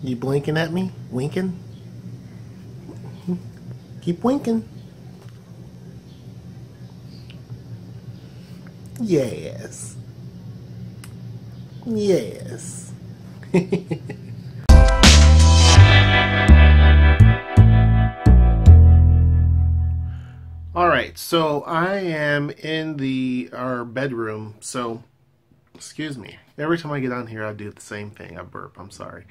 You blinking at me? Winking? Keep winking. Yes. Yes. All right, so I am in our bedroom. So, excuse me. Every time I get on here, I do the same thing. I burp. I'm sorry.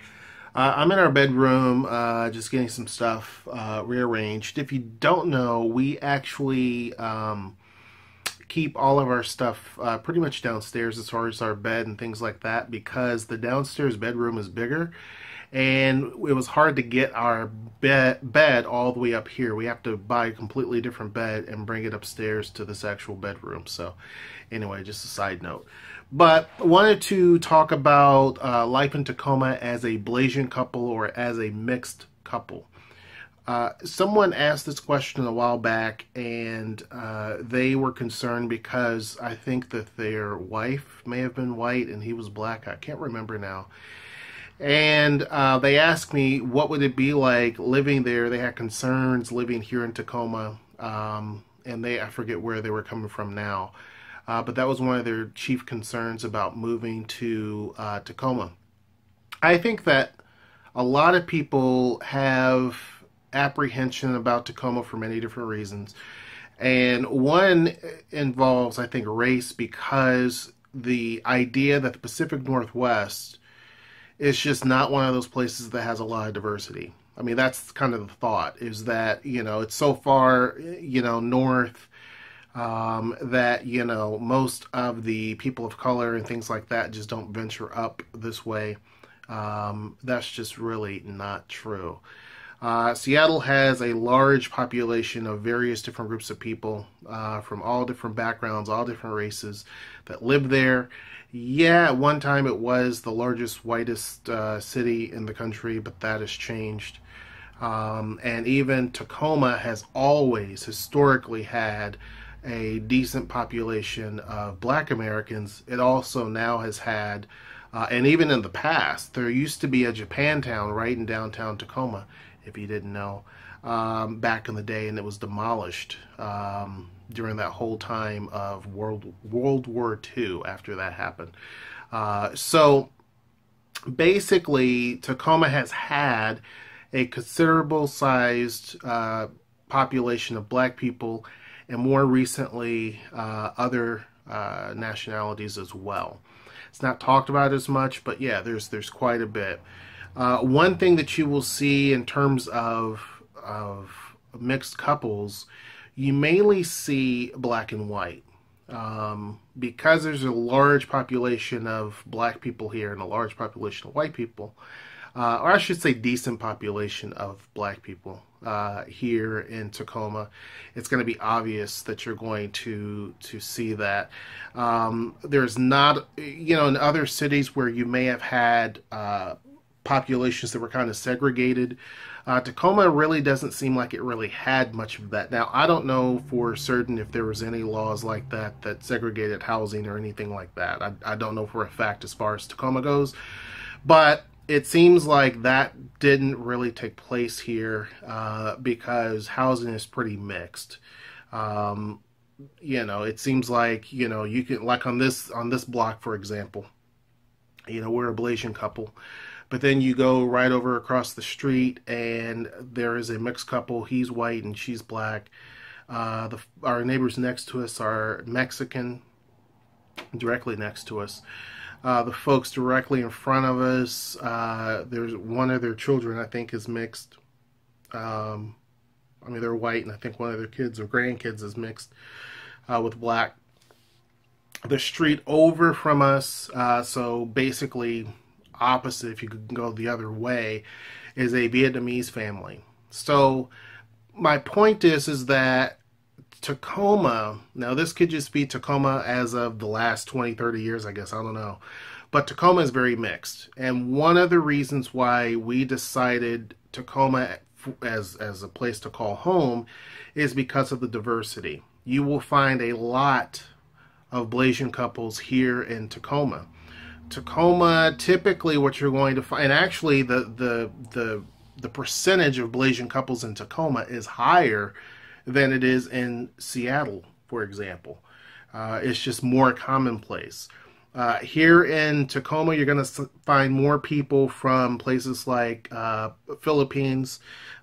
I'm in our bedroom, just getting some stuff rearranged. If you don't know, we actually keep all of our stuff pretty much downstairs as far as our bed and things like that, because the downstairs bedroom is bigger and it was hard to get our bed all the way up here. We have to buy a completely different bed and bring it upstairs to this actual bedroom. So anyway, just a side note. But I wanted to talk about life in Tacoma as a Blasian couple or as a mixed couple. Someone asked this question a while back, and they were concerned because I think that their wife may have been white and he was black. I can't remember now. And they asked me what would it be like living there. They had concerns living here in Tacoma, and I forget where they were coming from now. But that was one of their chief concerns about moving to Tacoma. I think that a lot of people have apprehension about Tacoma for many different reasons. And one involves, I think, race, because the idea that the Pacific Northwest is just not one of those places that has a lot of diversity. I mean, that's kind of the thought, is that, it's so far, north, that, most of the people of color and things like that just don't venture up this way. That's just really not true. Seattle has a large population of various different groups of people from all different backgrounds, all different races that live there. Yeah, at one time it was the largest, whitest city in the country, but that has changed. And even Tacoma has always historically had a decent population of Black Americans. It also now has had, and even in the past, there used to be a Japantown right in downtown Tacoma, if you didn't know, back in the day, and it was demolished during that whole time of World War II after that happened. So basically, Tacoma has had a considerable sized population of Black people, and more recently other nationalities as well. It's not talked about as much, but yeah, there's quite a bit. One thing that you will see in terms of mixed couples, you mainly see Black and white. Because there's a large population of Black people here and a large population of white people, or I should say decent population of Black people here in Tacoma, it's going to be obvious that you're going to see that. There's not, in other cities where you may have had populations that were kind of segregated, Tacoma really doesn't seem like it really had much of that. Now, I don't know for certain if there was any laws like that segregated housing or anything like that. I don't know for a fact as far as Tacoma goes, but it seems like that didn't really take place here because housing is pretty mixed. It seems like, you can, like on this block, for example, we're a Blasian couple. But then you go right over across the street and there is a mixed couple. He's white and she's Black. Our neighbors next to us are Mexican, directly next to us. The folks directly in front of us, there's one of their children, I think, is mixed. They're white, and I think one of their kids or grandkids is mixed with Black. The street over from us, so basically opposite, if you could go the other way, is a Vietnamese family. So my point is that Tacoma, now this could just be Tacoma as of the last 20, 30 years, I guess, I don't know. But Tacoma is very mixed. And one of the reasons why we decided Tacoma as a place to call home is because of the diversity. You will find a lot of Blasian couples here in Tacoma. Tacoma, typically what you're going to find, and actually the percentage of Blasian couples in Tacoma is higher than it is in Seattle, for example. It's just more commonplace. Here in Tacoma, you're going to find more people from places like Philippines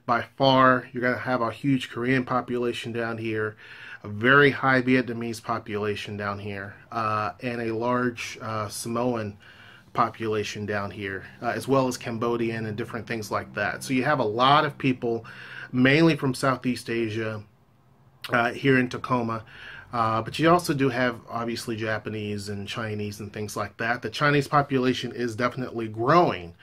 by far. You're going to have a huge Korean population down here, a very high Vietnamese population down here, and a large Samoan population down here, as well as Cambodian and different things like that. So you have a lot of people, mainly from Southeast Asia, here in Tacoma. But you also do have, obviously, Japanese and Chinese and things like that. The Chinese population is definitely growing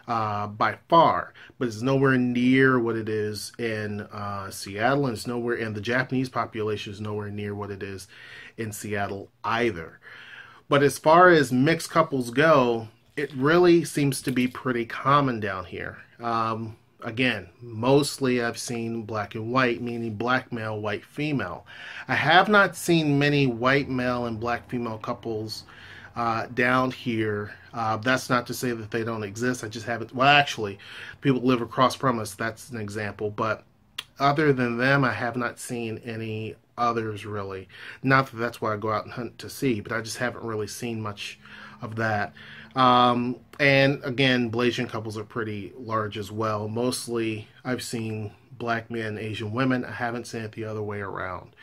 by far, but it's nowhere near what it is in Seattle, and it's nowhere, and the Japanese population is nowhere near what it is in Seattle either. But as far as mixed couples go, it really seems to be pretty common down here. Again, mostly I've seen black and white, meaning black male, white female. I have not seen many white male and black female couples down here. That's not to say that they don't exist. I just haven't. Well, actually, people live across from us. That's an example. But other than them, I have not seen any others really. Not that that's what I go out and hunt to see, but I just haven't really seen much of that. And again, Blasian couples are pretty large as well. Mostly I've seen black men, Asian women. I haven't seen it the other way around.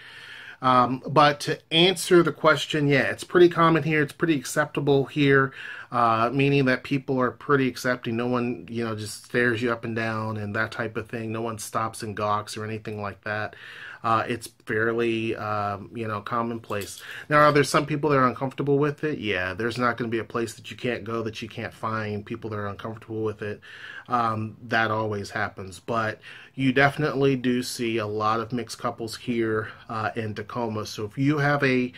But to answer the question, yeah, it's pretty common here. It's pretty acceptable here, meaning that people are pretty accepting. No one, just stares you up and down and that type of thing. No one stops and gawks or anything like that. It's fairly, commonplace. Now, are there some people that are uncomfortable with it? Yeah, there's not going to be a place that you can't go, that you can't find people that are uncomfortable with it. That always happens. But you definitely do see a lot of mixed couples here in Tacoma. So if you have a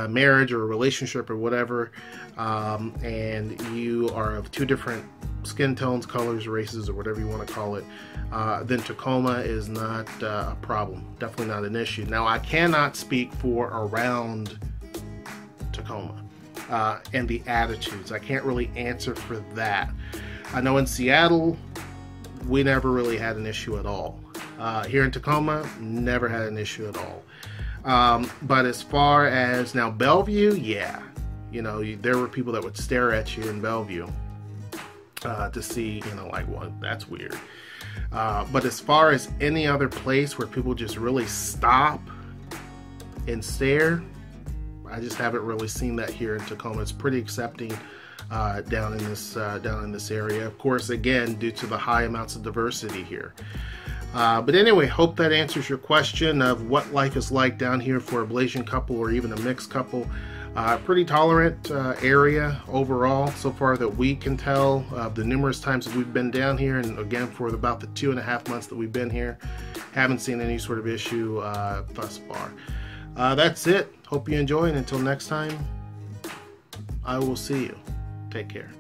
marriage or a relationship or whatever, and you are of two different skin tones, colors, races, or whatever you want to call it, then Tacoma is not a problem. Definitely not an issue. Now, I cannot speak for around Tacoma and the attitudes. I can't really answer for that. I know in Seattle, we never really had an issue at all. Here in Tacoma, never had an issue at all. But as far as now Bellevue, yeah, there were people that would stare at you in Bellevue to see, like, well, that's weird. But as far as any other place where people just really stop and stare, I just haven't really seen that here in Tacoma. It's pretty accepting down in this area. Of course, again, due to the high amounts of diversity here. But anyway, hope that answers your question of what life is like down here for a Blasian couple or even a mixed couple. Pretty tolerant area overall so far that we can tell. The numerous times that we've been down here, and again for about the 2.5 months that we've been here, haven't seen any sort of issue thus far. That's it. Hope you enjoy, and until next time, I will see you. Take care.